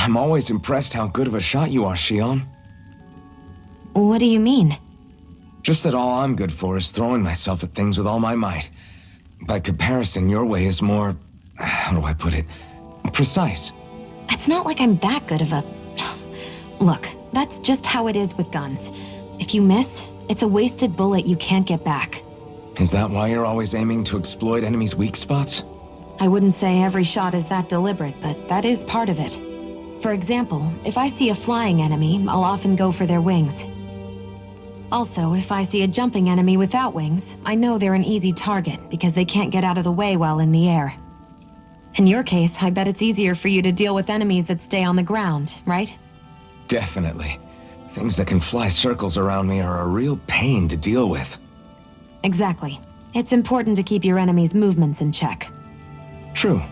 I'm always impressed how good of a shot you are, Shion. What do you mean? Just that all I'm good for is throwing myself at things with all my might. By comparison, your way is more... how do I put it? Precise. It's not like I'm that good of a... Look, that's just how it is with guns. If you miss, it's a wasted bullet you can't get back. Is that why you're always aiming to exploit enemies' weak spots? I wouldn't say every shot is that deliberate, but that is part of it. For example, if I see a flying enemy, I'll often go for their wings. Also, if I see a jumping enemy without wings, I know they're an easy target because they can't get out of the way while in the air. In your case, I bet it's easier for you to deal with enemies that stay on the ground, right? Definitely. Things that can fly circles around me are a real pain to deal with. Exactly. It's important to keep your enemy's movements in check. True.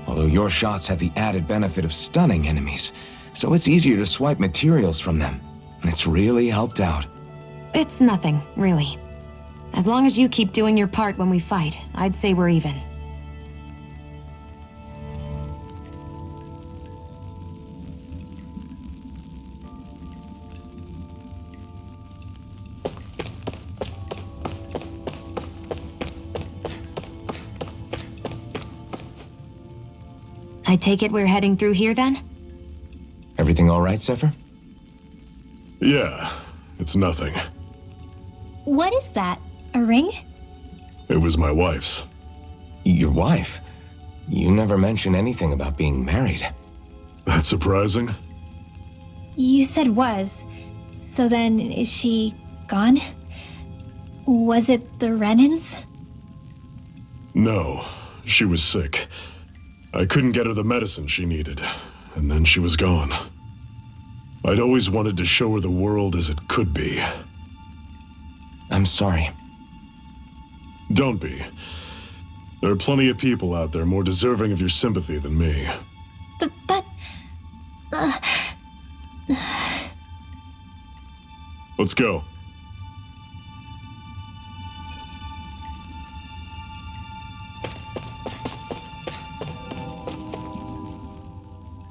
Although your shots have the added benefit of stunning enemies, so it's easier to swipe materials from them. It's really helped out. It's nothing, really. As long as you keep doing your part when we fight, I'd say we're even. I take it we're heading through here, then? Everything all right, Zephyr? Yeah, it's nothing. What is that? A ring? It was my wife's. Your wife? You never mentioned anything about being married. That's surprising? You said was. So then, is she gone? Was it the Renans? No, she was sick. I couldn't get her the medicine she needed, and then she was gone. I'd always wanted to show her the world as it could be. I'm sorry. Don't be. There are plenty of people out there more deserving of your sympathy than me. But... Let's go.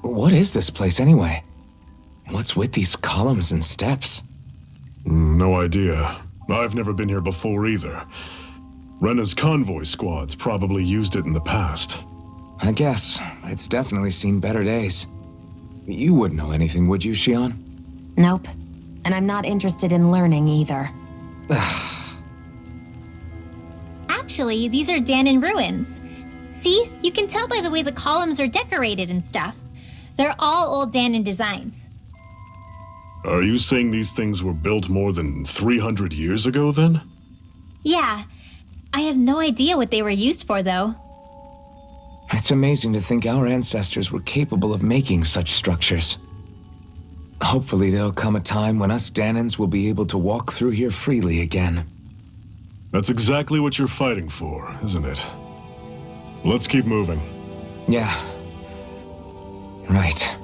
What is this place anyway? What's with these columns and steps? No idea. I've never been here before either. Rena's convoy squads probably used it in the past. I guess. It's definitely seen better days. You wouldn't know anything, would you, Shion? Nope. And I'm not interested in learning either. Actually, these are Dahnan ruins. See? You can tell by the way the columns are decorated and stuff. They're all old Dahnan designs. Are you saying these things were built more than 300 years ago, then? Yeah. I have no idea what they were used for, though. It's amazing to think our ancestors were capable of making such structures. Hopefully there'll come a time when us Dahnans will be able to walk through here freely again. That's exactly what you're fighting for, isn't it? Let's keep moving. Yeah. Right.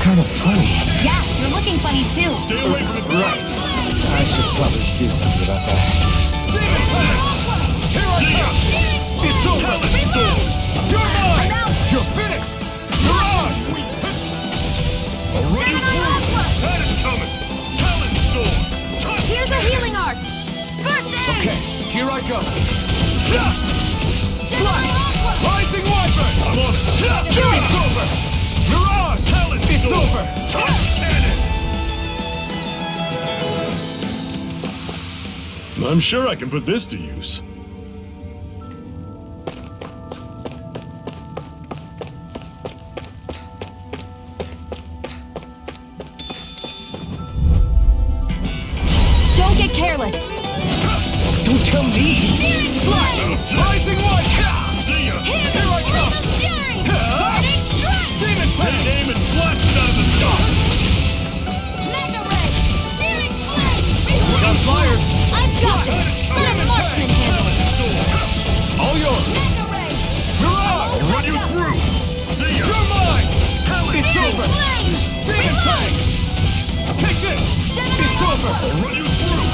Kind of funny. Yeah, you're looking funny too. Stay away from the Right. I should probably do something about that. See ya! It's over! You're mine! You're finished! You're on! I'll run you through! That is coming! Talent Storm! Here's a healing art. First aid. Okay, here I go. Slash! Rising Wyvern! I'm on it! It's over! You're on! Talent It's Storm! over! Touch cannon! I'm sure I can put this to use. Don't get careless. Don't tell me! Rising Wyvern! See ya! Here I come! Demon Take Blade! aim and blast out of the sky! Got fire! I've got it. Let a marksman handle it. It's over! Run you through!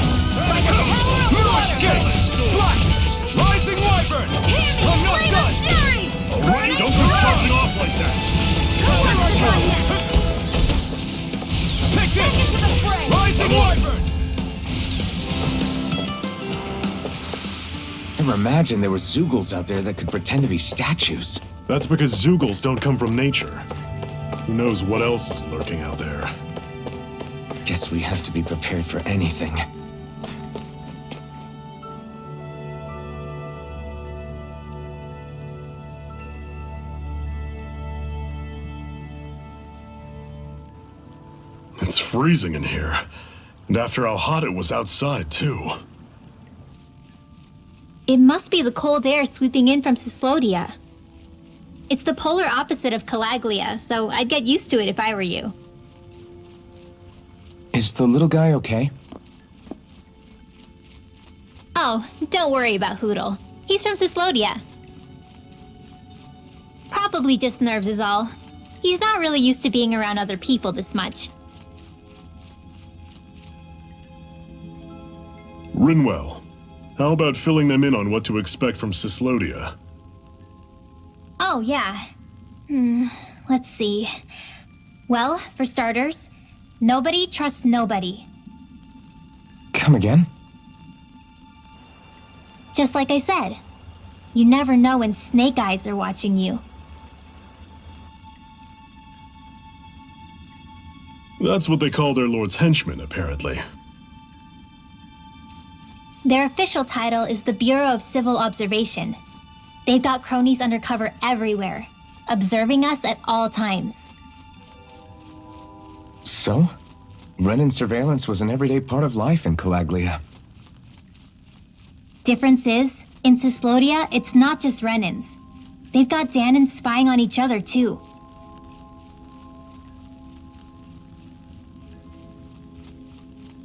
Like a power of water! Escape! Flash! Rising Wyvern! I'm not done! Don't be charging off like that! Take this! Rising Wyvern! Never imagined there were Zoogles out there that could pretend to be statues. That's because Zoogles don't come from nature. Who knows what else is lurking out there? Guess we have to be prepared for anything. It's freezing in here. And after how hot it was outside, too. It must be the cold air sweeping in from Cyslodia. It's the polar opposite of Calaglia, so I'd get used to it if I were you. Is the little guy okay? Oh, don't worry about Hootle. He's from Cyslodia. Probably just nerves is all. He's not really used to being around other people this much. Rinwell, how about filling them in on what to expect from Cyslodia? Oh, yeah. Let's see. Well, for starters, nobody trusts nobody. Come again? Just like I said, you never know when Snake Eyes are watching you. That's what they call their lord's henchmen, apparently. Their official title is the Bureau of Civil Observation. They've got cronies undercover everywhere, observing us at all times. So? Renan surveillance was an everyday part of life in Calaglia. Difference is, in Cyslodia, it's not just Renans. They've got Danans spying on each other, too.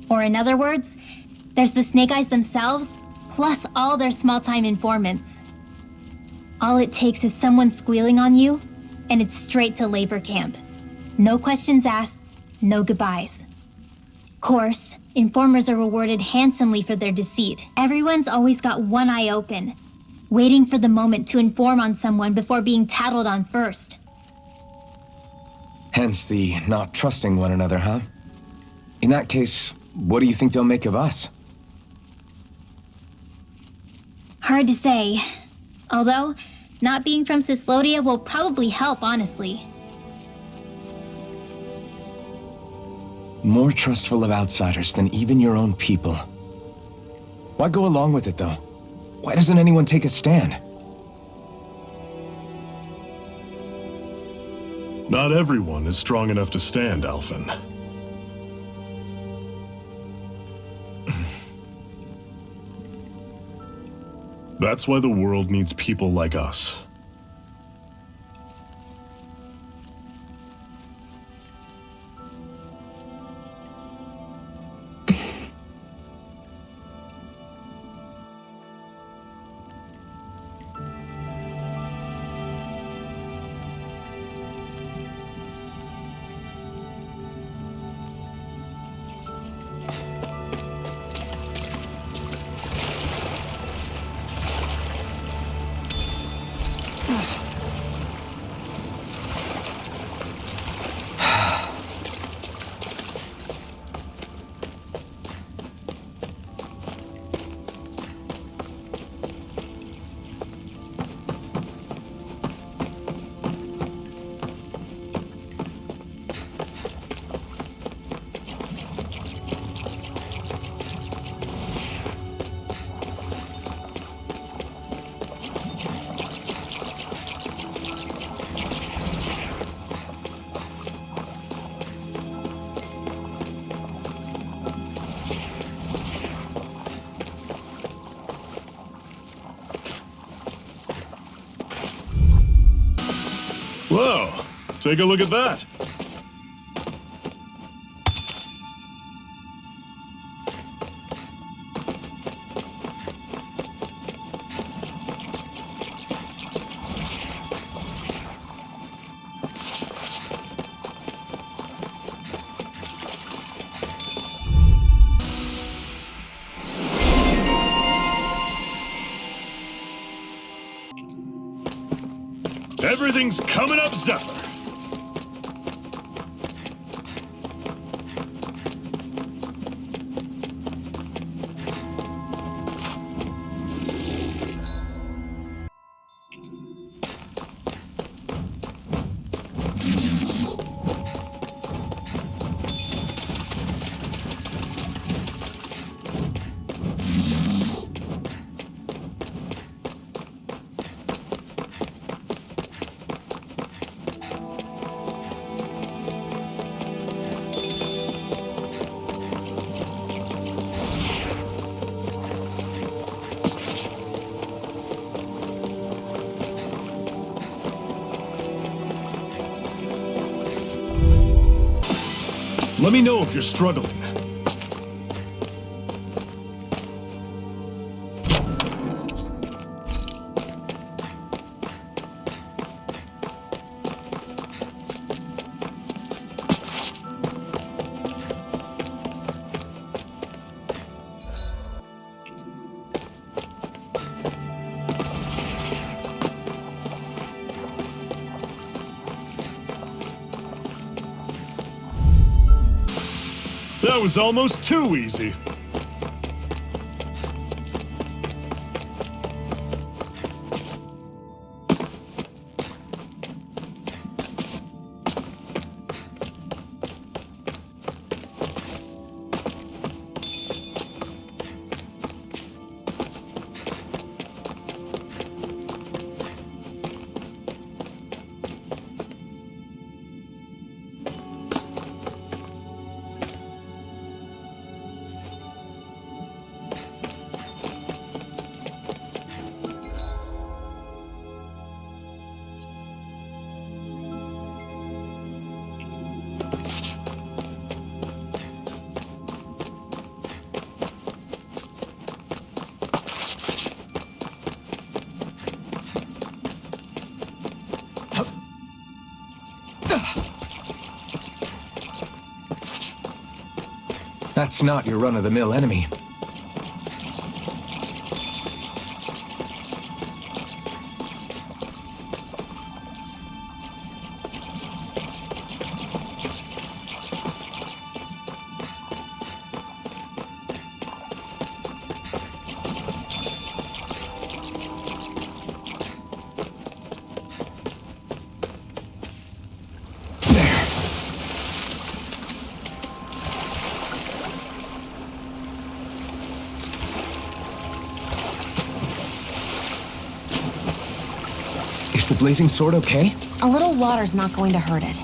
Or in other words, there's the Snake Eyes themselves, plus all their small-time informants. All it takes is someone squealing on you, and it's straight to labor camp. No questions asked, no goodbyes. Course, informers are rewarded handsomely for their deceit. Everyone's always got one eye open, waiting for the moment to inform on someone before being tattled on first. Hence the not trusting one another, huh? In that case, what do you think they'll make of us? Hard to say. Although, not being from Cyslodia will probably help, honestly. More trustful of outsiders than even your own people. Why go along with it, though? Why doesn't anyone take a stand? Not everyone is strong enough to stand, Alphen. That's why the world needs people like us. Whoa! Take a look at that! Everything's coming up, Zephyr. Let me know if you're struggling. That was almost too easy. That's not your run-of-the-mill enemy. Is the blazing sword okay? A little water's not going to hurt it.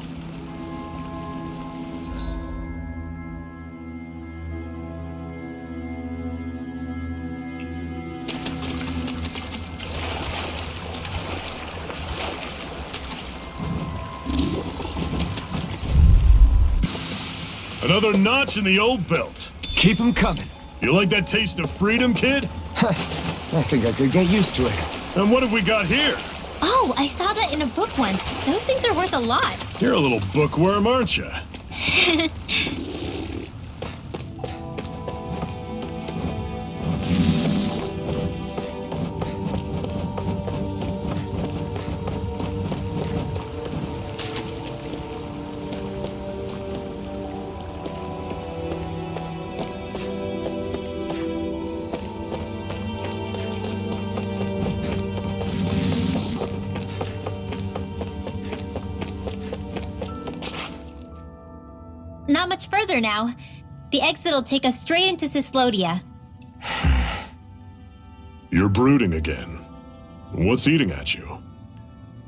Another notch in the old belt. Keep 'em coming. You like that taste of freedom, kid? I think I could get used to it. And what have we got here? Oh, I saw that in a book once. Those things are worth a lot. You're a little bookworm, aren't you? Not much further now. The exit'll take us straight into Cyslodia. You're brooding again. What's eating at you?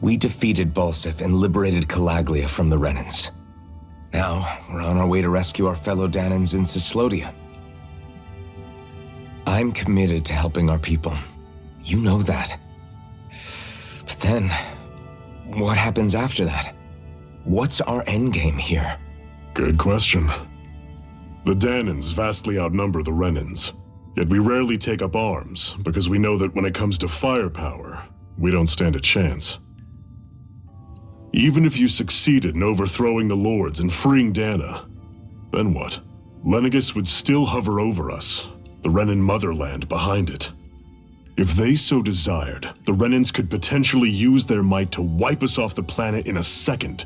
We defeated Balsif and liberated Calaglia from the Renans. Now, we're on our way to rescue our fellow Danans in Cyslodia. I'm committed to helping our people. You know that. But then, what happens after that? What's our endgame here? Good question. The Danans vastly outnumber the Renans, yet we rarely take up arms because we know that when it comes to firepower, we don't stand a chance. Even if you succeeded in overthrowing the Lords and freeing Dana, then what? Lenegis would still hover over us, the Renan motherland behind it. If they so desired, the Renans could potentially use their might to wipe us off the planet in a second,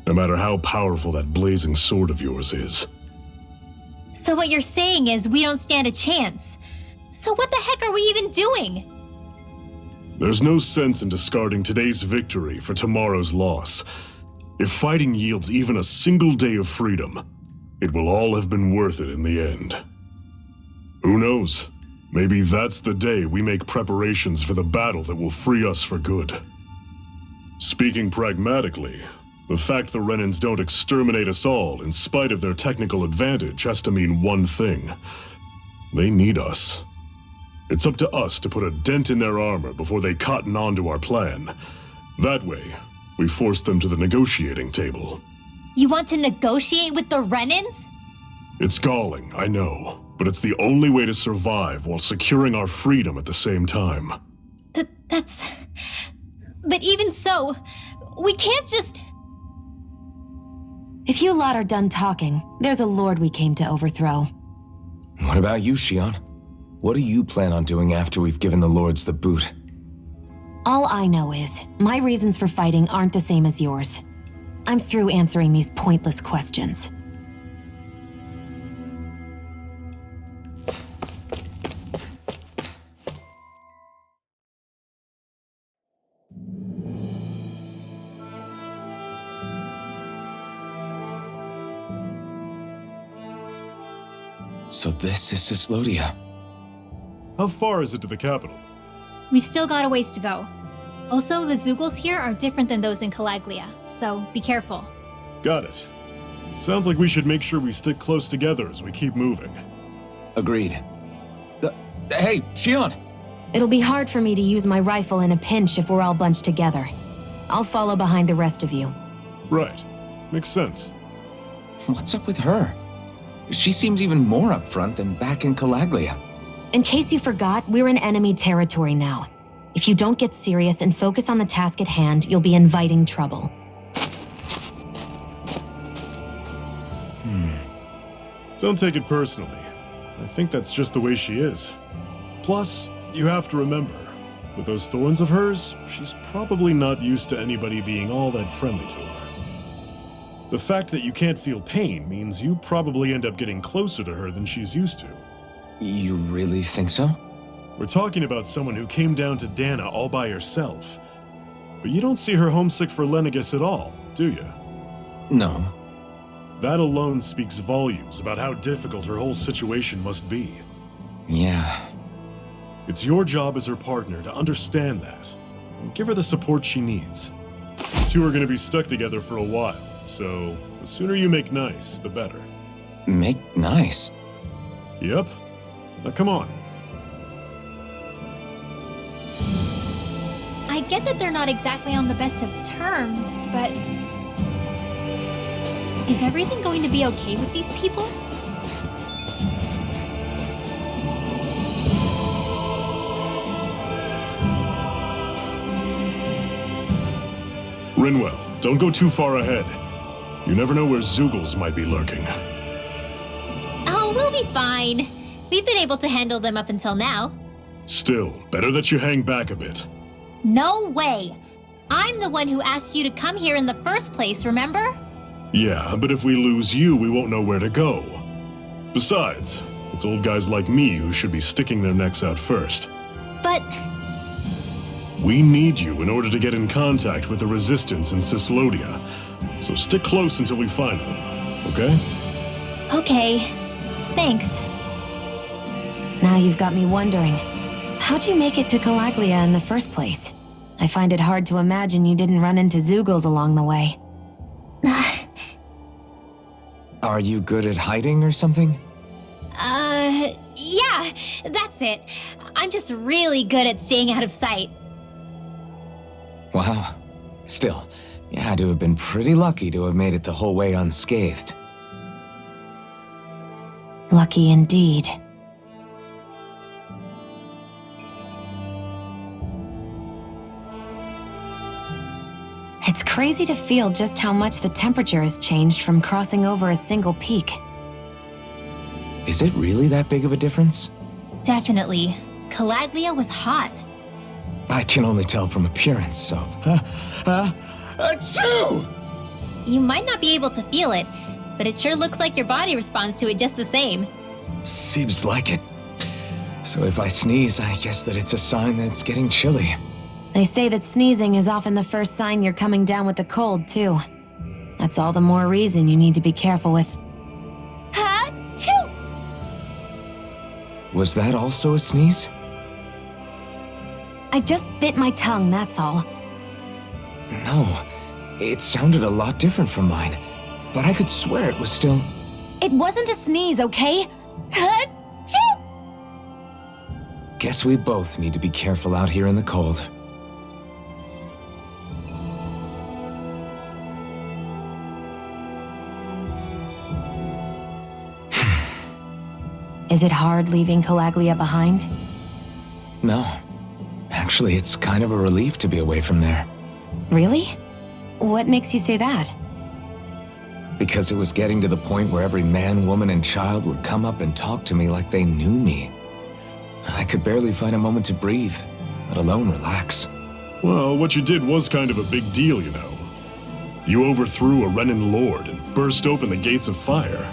no matter how powerful that blazing sword of yours is. So what you're saying is we don't stand a chance. So what the heck are we even doing? There's no sense in discarding today's victory for tomorrow's loss. If fighting yields even a single day of freedom, it will all have been worth it in the end. Who knows? Maybe that's the day we make preparations for the battle that will free us for good. Speaking pragmatically, the fact the Renans don't exterminate us all in spite of their technical advantage has to mean one thing. They need us. It's up to us to put a dent in their armor before they cotton on to our plan. That way, we force them to the negotiating table. You want to negotiate with the Renans? It's galling, I know, but it's the only way to survive while securing our freedom at the same time. That's... But even so, we can't just... If you lot are done talking, there's a lord we came to overthrow. What about you, Shion? What do you plan on doing after we've given the lords the boot? All I know is, my reasons for fighting aren't the same as yours. I'm through answering these pointless questions. So this is Cyslodia. How far is it to the capital? We've still got a ways to go. Also, the Zeugles here are different than those in Calaglia, so be careful. Got it. Sounds like we should make sure we stick close together as we keep moving. Agreed. Hey, Shion! It'll be hard for me to use my rifle in a pinch if we're all bunched together. I'll follow behind the rest of you. Right. Makes sense. What's up with her? She seems even more upfront than back in Calaglia. In case you forgot, we're in enemy territory now. If you don't get serious and focus on the task at hand, you'll be inviting trouble. Don't take it personally. I think that's just the way she is. Plus, you have to remember, with those thorns of hers, she's probably not used to anybody being all that friendly to her. The fact that you can't feel pain means you probably end up getting closer to her than she's used to. You really think so? We're talking about someone who came down to Dana all by herself. But you don't see her homesick for Lenegis at all, do you? No. That alone speaks volumes about how difficult her whole situation must be. Yeah. It's your job as her partner to understand that, and give her the support she needs. You two are going to be stuck together for a while, so the sooner you make nice, the better. Make nice? Yep. Now come on. I get that they're not exactly on the best of terms, but... Is everything going to be okay with these people? Rinwell, don't go too far ahead. You never know where Zeugles might be lurking. Oh, we'll be fine. We've been able to handle them up until now. Still, better that you hang back a bit. No way! I'm the one who asked you to come here in the first place, remember? Yeah, but if we lose you, we won't know where to go. Besides, it's old guys like me who should be sticking their necks out first. But... We need you in order to get in contact with the Resistance in Cyslodia. So stick close until we find them, okay? Okay. Thanks. Now you've got me wondering, how'd you make it to Calaglia in the first place? I find it hard to imagine you didn't run into Zeugles along the way. Are you good at hiding or something? Yeah, that's it. I'm just really good at staying out of sight. Wow. Still, you had to have been pretty lucky to have made it the whole way unscathed. Lucky indeed. It's crazy to feel just how much the temperature has changed from crossing over a single peak. Is it really that big of a difference? Definitely. Calaglia was hot. I can only tell from appearance, so... Achoo! You might not be able to feel it, but it sure looks like your body responds to it just the same. Seems like it. So if I sneeze, I guess that it's a sign that it's getting chilly. They say that sneezing is often the first sign you're coming down with the cold, too. That's all the more reason you need to be careful with... Achoo! Was that also a sneeze? I just bit my tongue, that's all. No, it sounded a lot different from mine. But I could swear it was still... It wasn't a sneeze, okay? Achoo! Guess we both need to be careful out here in the cold. Is it hard leaving Calaglia behind? No. Actually, it's kind of a relief to be away from there. Really? What makes you say that? Because it was getting to the point where every man, woman, and child would come up and talk to me like they knew me. I could barely find a moment to breathe, let alone relax. Well, what you did was kind of a big deal, you know. You overthrew a Renan lord and burst open the gates of fire.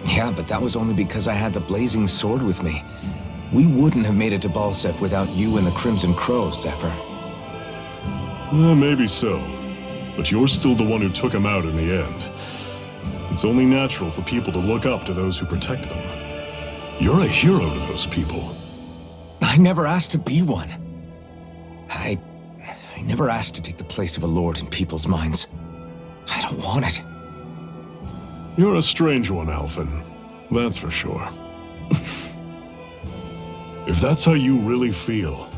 Yeah, but that was only because I had the blazing sword with me. We wouldn't have made it to Balseph without you and the Crimson Crows, Zephyr. Well, maybe so. But you're still the one who took him out in the end. It's only natural for people to look up to those who protect them. You're a hero to those people. I never asked to be one. I never asked to take the place of a lord in people's minds. I don't want it. You're a strange one, Alphen. That's for sure. If that's how you really feel,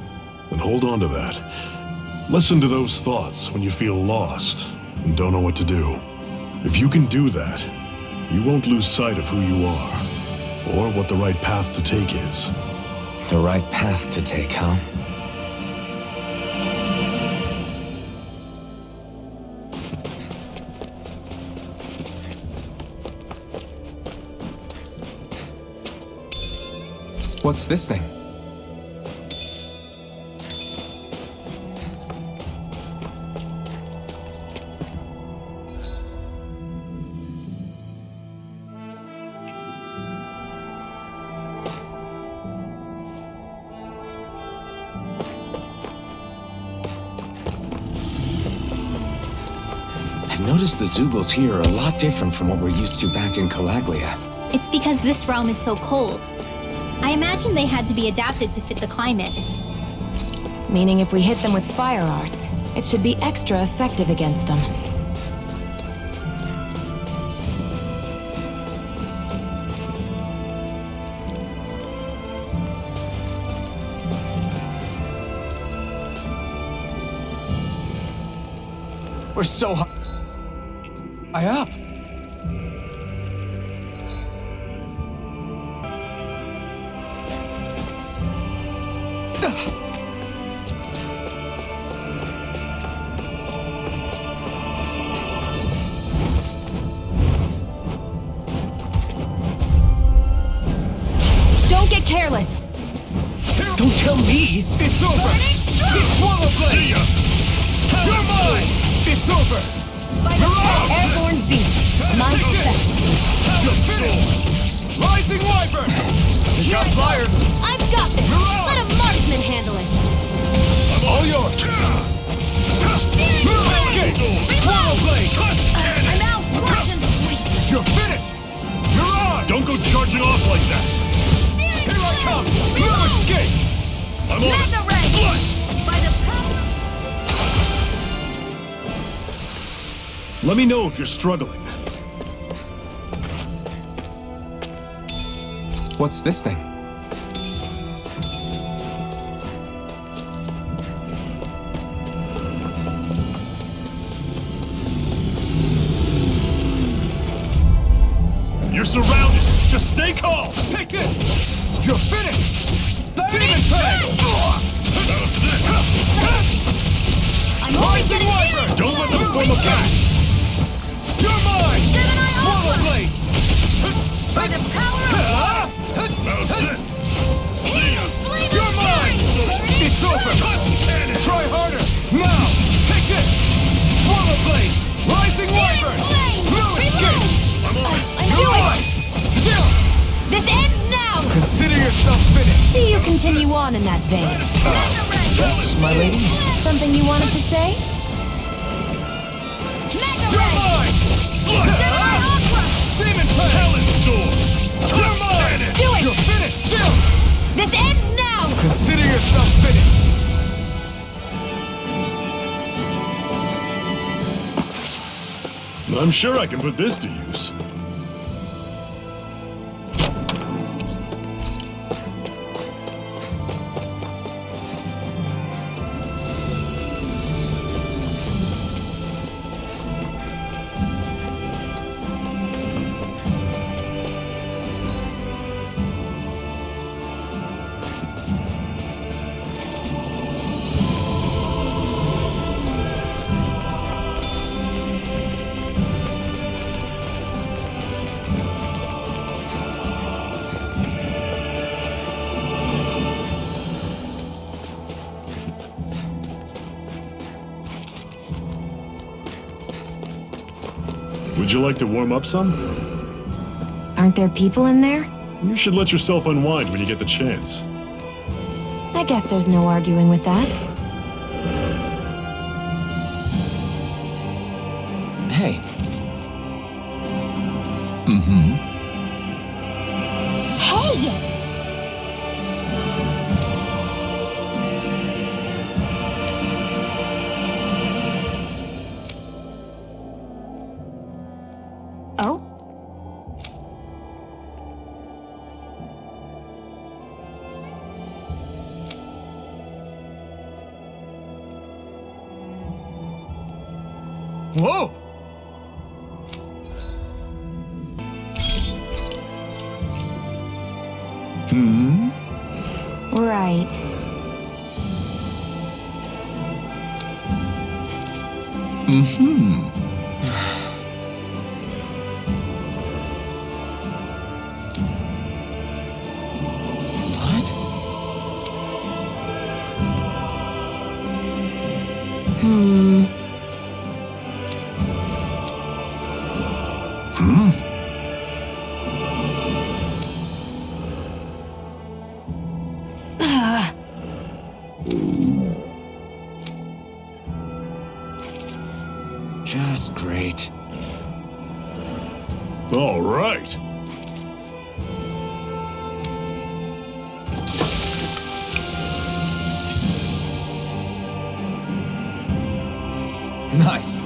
then hold on to that. Listen to those thoughts when you feel lost and don't know what to do. If you can do that, you won't lose sight of who you are, or what the right path to take is. The right path to take, huh? What's this thing? I've noticed the Zeugles here are a lot different from what we're used to back in Calaglia. It's because this realm is so cold. I imagine they had to be adapted to fit the climate. Meaning if we hit them with fire arts, it should be extra effective against them. We're so high up. Don't get careless! Don't tell me! It's over! It's Swallow Blade! You're mine! It's over! Airborne beast, my step. You're finished! Rising Wyvern! You got flyers! I've got this! Let a marksman handle it! I'm all yours! Escape! Swallow Blade! I'm out! Watch him sleep! You're finished! You're on! Don't go charging off like that! Here I come! No escape! I'm on Mega it! Ray! Blood! By the power... Let me know if you're struggling. What's this thing? You're surrounded! Just stay calm! Take this! You're finished! Demon Fang! I'm only Rising getting Wyvern! Don't let them form a pack! You're mine! Gemini Swallow Alpha! Blade! By the power of... How's this? See ya! It's over! Try harder! Now! Take this! Swallow Blade! Rising Wyvern! No escape! Do it! Chill! This ends now! Consider yourself finished! See you continue on in that vein. Yes, my lady? Something you wanted to say? You're mine! Demon Fang! Talon Storm! You're mine! Do it! You're finished! Chill! This ends now! Consider yourself finished! I'm sure I can put this to use. Would you like to warm up some? Aren't there people in there? You should let yourself unwind when you get the chance. I guess there's no arguing with that. Hey. Hey! Oh? Whoa! Right. What? Just great. All right. Nice.